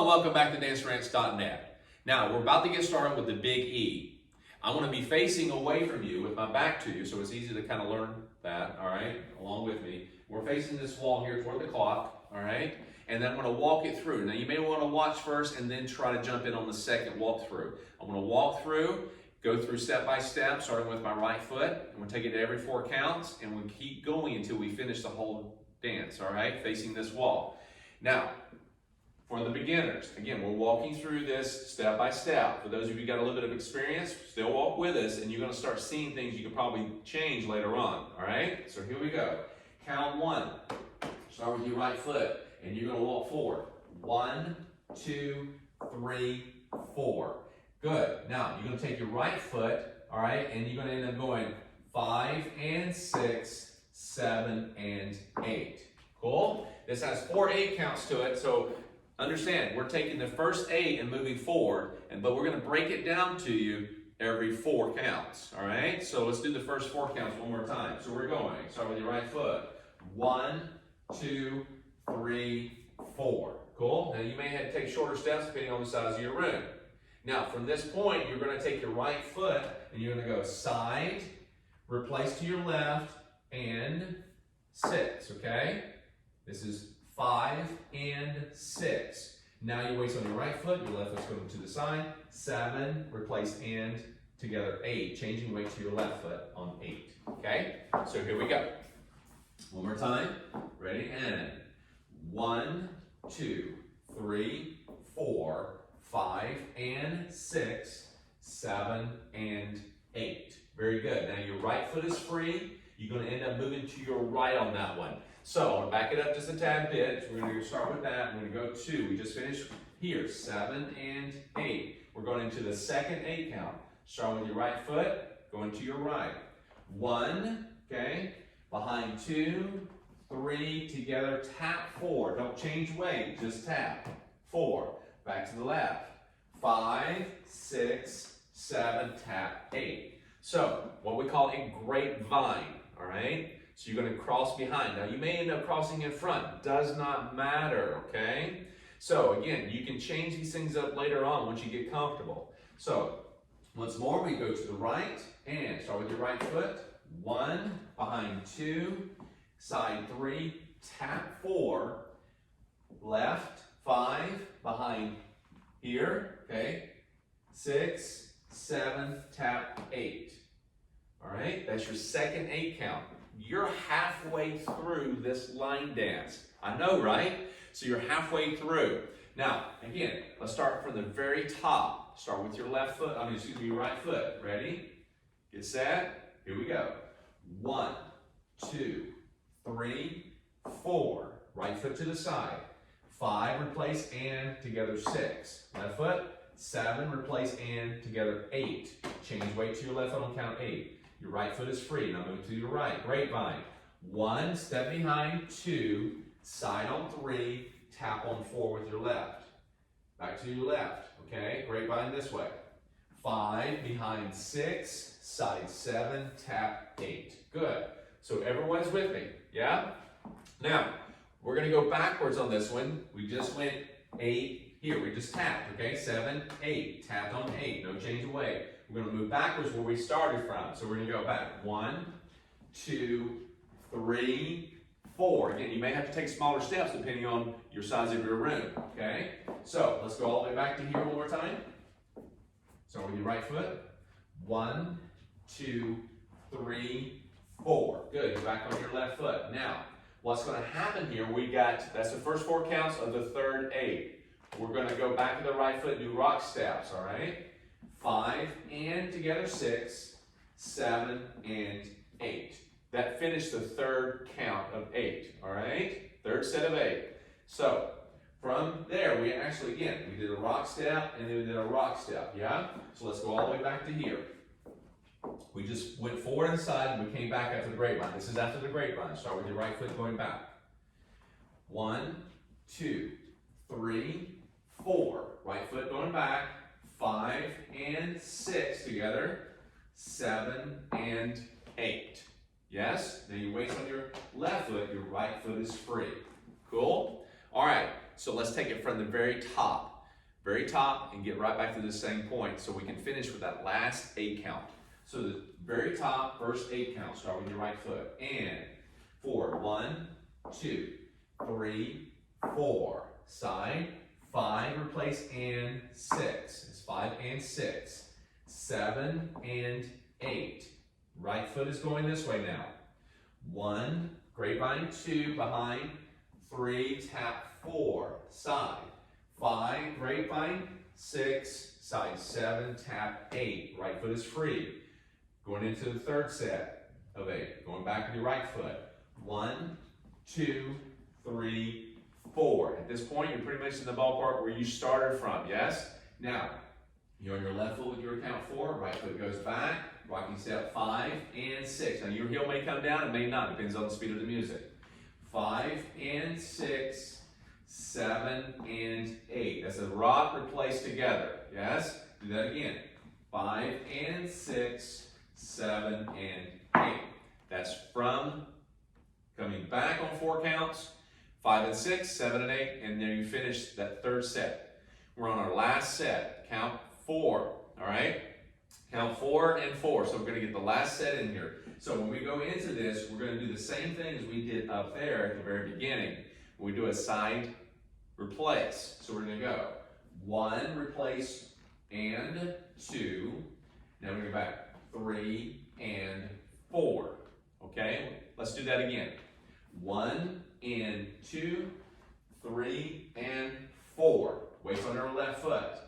welcome back to danceranch.net. Now, we're about to get started with the big E. I want to be facing away from you with my back to you, so it's easy to kind of learn that, all right, along with me. We're facing this wall here toward the clock, all right, and then I'm going to walk it through. Now, you may want to watch first and then try to jump in on the second walk through. I'm going to walk through, go through step by step, starting with my right foot. I'm going to take it to every 4 counts, and we'll keep going until we finish the whole dance, all right, facing this wall. Now, for the beginners, again, we're walking through this step by step. For those of you who got a little bit of experience, still walk with us, and you're going to start seeing things you can probably change later on, all right? So here we go. Count 1. Start with your right foot, and you're going to walk forward. 1, 2, 3, 4. Good. Now, you're going to take your right foot, all right, and you're going to end up going 5 and 6, 7 and 8. Cool? This has 4 8 counts to it, so understand, we're taking the first 8 and moving forward, but we're going to break it down to you every 4 counts, all right? So let's do the first 4 counts one more time. So we're going, start with your right foot. 1, 2, 3, 4. Cool? Now you may have to take shorter steps depending on the size of your room. Now from this point, you're going to take your right foot and you're going to go side, replace to your left, and 6, okay? This is 5 and 6. Now your weight's on your right foot, your left foot's going to the side. 7, replace and, together 8. Changing weight to your left foot on 8. Okay? So here we go. One more time. Ready? And 1, 2, 3, 4, 5 and 6, 7 and 8. Very good. Now your right foot is free. You're going to end up moving to your right on that one. So I'm going to back it up just a tad bit. So we're going to start with that. I'm going to go 2. We just finished here, 7 and 8. We're going into the second 8 count. Start with your right foot, going to your right. 1, okay, behind 2, 3, together, tap 4. Don't change weight, just tap. 4, back to the left. 5, 6, 7, tap 8. So what we call a grapevine, all right? So you're going to cross behind. Now you may end up crossing in front. Does not matter, okay? So again, you can change these things up later on once you get comfortable. So once more, we go to the right and start with your right foot. 1, behind 2, side 3, tap 4, left, 5, behind here, okay? 6, 7, tap 8. All right, that's your second 8 count. You're halfway through this line dance. I know, right? So you're halfway through. Now, again, let's start from the very top. Start with your left foot, your right foot. Ready? Get set. Here we go. 1, 2, 3, 4. Right foot to the side. 5, replace and, together 6. Left foot. 7, replace and, together 8. Change weight to your left foot on count 8. Your right foot is free. Now move to your right. Grapevine. 1, step behind, 2, side on 3, tap on 4 with your left. Back to your left. Okay, grapevine this way. 5, behind 6, side 7, tap 8. Good. So everyone's with me. Yeah? Now, we're going to go backwards on this one. We just went 8 here. We just tapped. Okay, 7, 8. Tapped on 8. No change of weight. We're going to move backwards where we started from. So we're going to go back. 1, 2, 3, 4. Again, you may have to take smaller steps depending on your size of your room. Okay? So let's go all the way back to here one more time. Start with your right foot. 1, 2, 3, 4. Good. You're back on your left foot. Now, what's going to happen here, that's the first 4 counts of the third 8. We're going to go back to the right foot, do rock steps, all right? 5 and together 6, 7 and 8. That finished the third count of 8, all right? Third set of 8. So from there, we actually, again, we did a rock step and then we did a rock step, yeah? So let's go all the way back to here. We just went forward and side and we came back after the grapevine. This is after the grapevine. Start with your right foot going back. 1, 2, 3, 4. Right foot going back. 5 and 6 together, 7 and 8. Yes? Now your weight's on your left foot, your right foot is free. Cool? All right, so let's take it from the very top. very top and get right back to the same point so we can finish with that last 8 count. So the very top, first 8 count, start with your right foot. And 4, 1, 2, 3, 4. Side, 5, replace, and 6. It's 5 and 6. 7 and 8. Right foot is going this way now. 1, grapevine, 2, behind, 3, tap, 4, side, 5, grapevine, 6, side, 7, tap, 8. Right foot is free. Going into the third set of 8. Going back with your right foot. 1, 2, 3, 4. At this point, you're pretty much in the ballpark where you started from, yes? Now, you're on your left foot with your count 4, right foot goes back, rocking step 5 and 6. Now your heel may come down, it may not, depends on the speed of the music. 5 and 6, 7 and 8. That's a rock replace together, yes? Do that again. 5 and 6, 7 and 8. That's from coming back on 4 counts, 5 and 6, 7 and 8, and then you finish that third set. We're on our last set, count 4, all right? Count 4 and 4, so we're gonna get the last set in here. So when we go into this, we're gonna do the same thing as we did up there at the very beginning. We do a side replace. So we're gonna go 1, replace, and 2. Now we go back 3 and 4, okay? Let's do that again. 1 and 2, 3 and 4. Weights on our left foot,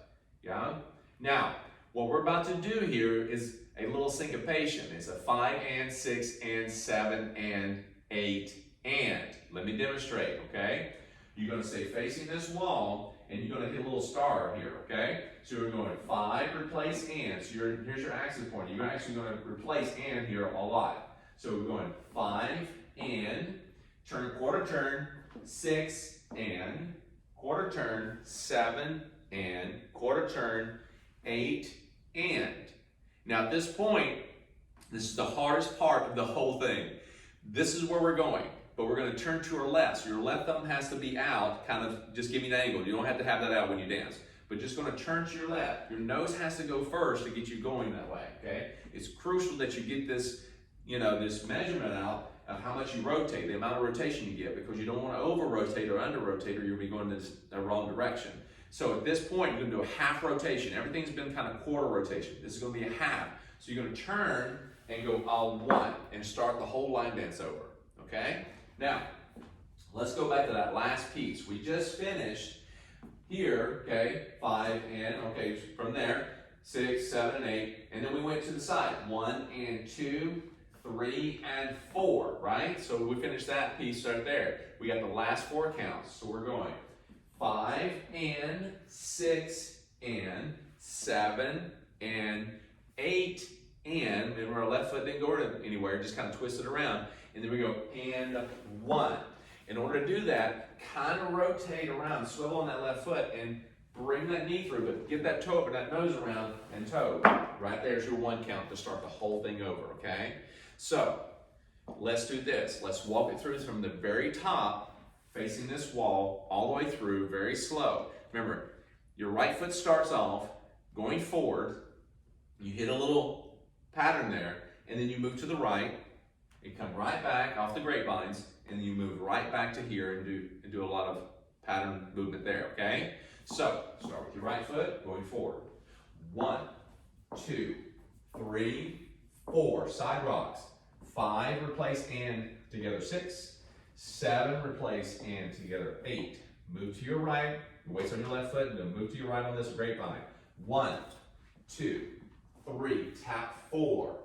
yeah? Now, what we're about to do here is a little syncopation. It's a 5 and 6 and 7 and 8 and. Let me demonstrate, okay? You're gonna stay facing this wall and you're gonna hit a little star here, okay? So we're going 5, replace, and. So here's your access point. You're actually gonna replace and here a lot. So we're going 5 and, turn, quarter turn, 6 and, quarter turn, 7 and, quarter turn, 8 and. Now at this point, this is the hardest part of the whole thing. This is where we're going, but we're going to turn to our left. So your left thumb has to be out, kind of just give me the angle. You don't have to have that out when you dance, but just going to turn to your left. Your nose has to go first to get you going that way, okay? It's crucial that you get this, this measurement out of how much you rotate, the amount of rotation you get, because you don't want to over-rotate or under-rotate or you'll be going in the wrong direction. So at this point, you're going to do a half rotation. Everything's been kind of quarter rotation. This is going to be a half. So you're going to turn and go all 1 and start the whole line dance over, okay? Now, let's go back to that last piece. We just finished here, okay, 5 and, okay, from there, 6, 7, and 8, and then we went to the side, 1 and 2, 3 and 4, right? So we finished that piece right there. We got the last 4 counts, so we're going 5 and 6 and 7 and 8 and, remember our left foot didn't go anywhere, just kind of twist it around, and then we go and 1. In order to do that, kind of rotate around, swivel on that left foot and bring that knee through, but get that toe up and that nose around and toe. Right there's your 1 count to start the whole thing over, okay? So, let's do this. Let's walk it through from the very top, facing this wall, all the way through, very slow. Remember, your right foot starts off, going forward, you hit a little pattern there, and then you move to the right, and come right back off the grapevines, and then you move right back to here and do a lot of pattern movement there, okay? So, start with your right foot, going forward. 1, 2, 3, 4, side rocks. 5, replace, and together 6. 7, replace, and together 8. Move to your right, weights on your left foot, and then move to your right on this grapevine. 1, 2, 3, tap 4,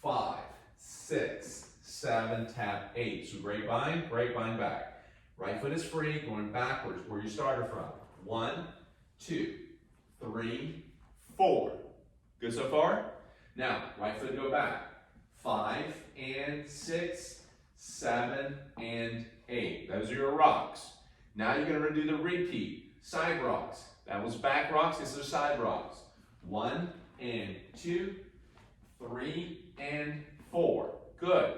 5, 6, 7, tap 8. So grapevine, grapevine back. Right foot is free, going backwards where you started from. 1, 2, 3, 4. Good so far? Now, right foot go back. 5 and 6, 7 and 8. Those are your rocks. Now you're going to do the repeat. Side rocks. That was back rocks. This is side rocks. 1 and 2, 3 and 4. Good.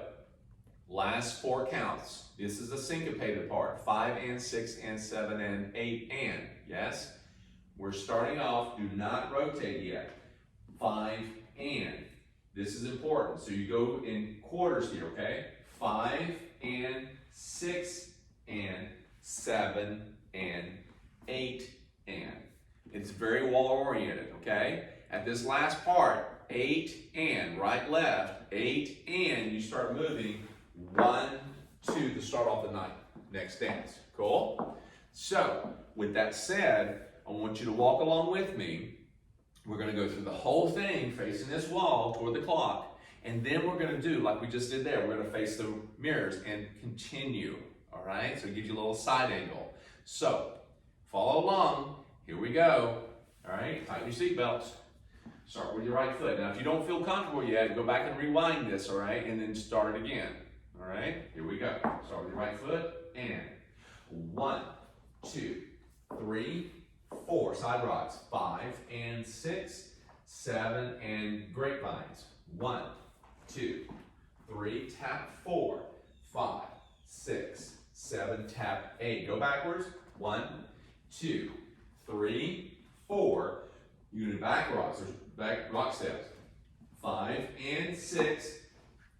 Last 4 counts. This is the syncopated part. 5 and 6 and 7 and 8 and. Yes? We're starting off, do not rotate yet. 5 and. This is important. So you go in quarters here, okay? 5 and 6 and 7 and 8 and. It's very wall oriented, okay? At this last part, 8 and, right, left, 8 and, you start moving 1, 2 to start off the night. Next dance. Cool? So, with that said, I want you to walk along with me. We're going to go through the whole thing facing this wall toward the clock. And then we're going to do, like we just did there, we're going to face the mirrors and continue. All right? So it gives you a little side angle. So, follow along. Here we go. All right? Tighten your seatbelts. Start with your right foot. Now, if you don't feel comfortable yet, go back and rewind this, all right? And then start it again. All right? Here we go. Start with your right foot. And 1, 2, 3, 4. Side rocks. 5 and 6, 7 and grapevines. 1, 2, 3. Tap 4, 5, 6, 7. Tap 8. Go backwards. 1, 2, 3, 4. You do back rocks. There's back rock steps. 5 and 6,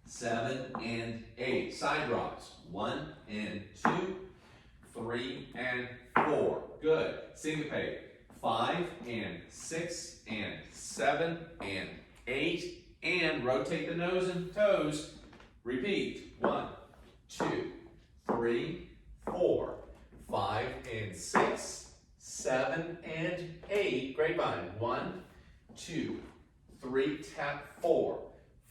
7 and 8. Side rocks. 1 and 2, 3 and 4. Good. Syncopate. 5 and 6 and 7 and 8 and rotate the nose and toes. Repeat. 1, 2, 3, 4, 5 and 6, 7 and 8. Grapevine. 1, 2, 3. Tap 4,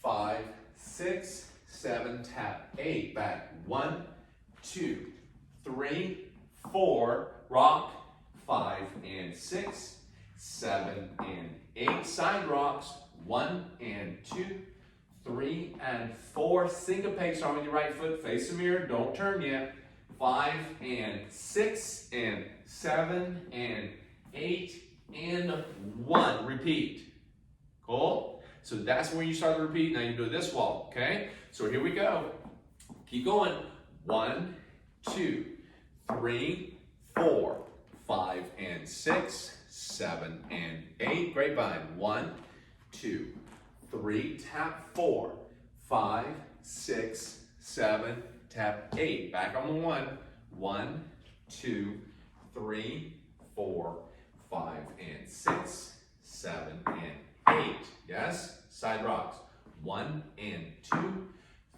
5, 6, 7. Tap 8. Back. 1, 2, 3, 4. Rock. 5 and 6, 7 and 8. Side rocks. 1 and 2, 3 and 4. Syncopate. Start with your right foot. Face the mirror. Don't turn yet. 5 and 6 and 7 and 8 and 1. Repeat. Cool? So that's where you start to repeat. Now you do this wall. Okay? So here we go. Keep going. 1, 2, 3, 4, 5 and 6, 7 and 8. Grapevine. 1, 2, 3. Tap 4, 5, 6, 7. Tap 8. Back on the 1. 1, 2, 3, 4, 5 and 6, 7 and 8. Yes? Side rocks. 1 and 2,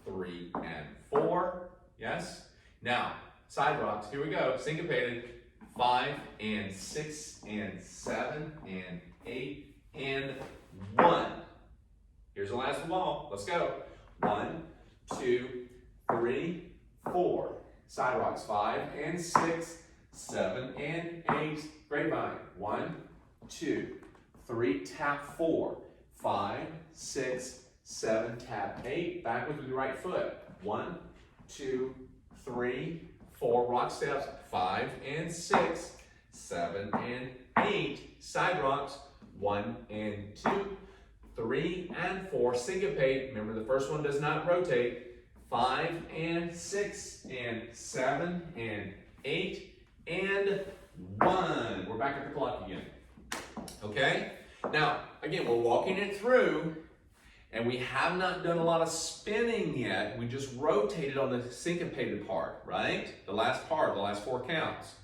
3 and 4. Yes? Now, side rocks. Here we go. Syncopated. 5 and 6 and 7 and 8 and 1. Here's the last wall. Let's go. 1, 2, 3, 4. Side rocks. 5 and 6, 7 and 8. Grapevine. 1, 2, 3. Tap 4, 5, 6, 7. Tap 8. Backwards with your right foot. 1, 2, 3, 4. Rock steps. 5 and 6, 7 and 8. Side rocks. 1 and 2, 3 and 4. Syncopate. Remember, the first one does not rotate. 5 and 6 and 7 and 8 and 1. We're back at the clock again. Okay? Now, again, we're walking it through, and we have not done a lot of spinning yet. We just rotated on the syncopated part, right? The last part, the last 4 counts.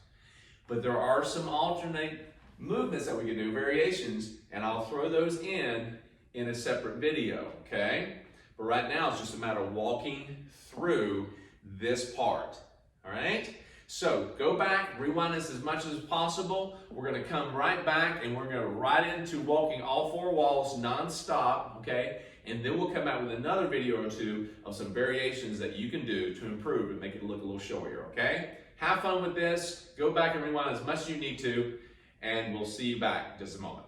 But there are some alternate movements that we can do, variations, and I'll throw those in a separate video, okay? But right now, it's just a matter of walking through this part, all right? So go back, rewind this as much as possible. We're going to come right back, and we're going to right into walking all 4 walls non-stop, okay? And then we'll come out with another video or 2 of some variations that you can do to improve and make it look a little showier, okay? Have fun with this. Go back and rewind as much as you need to, and we'll see you back in just a moment.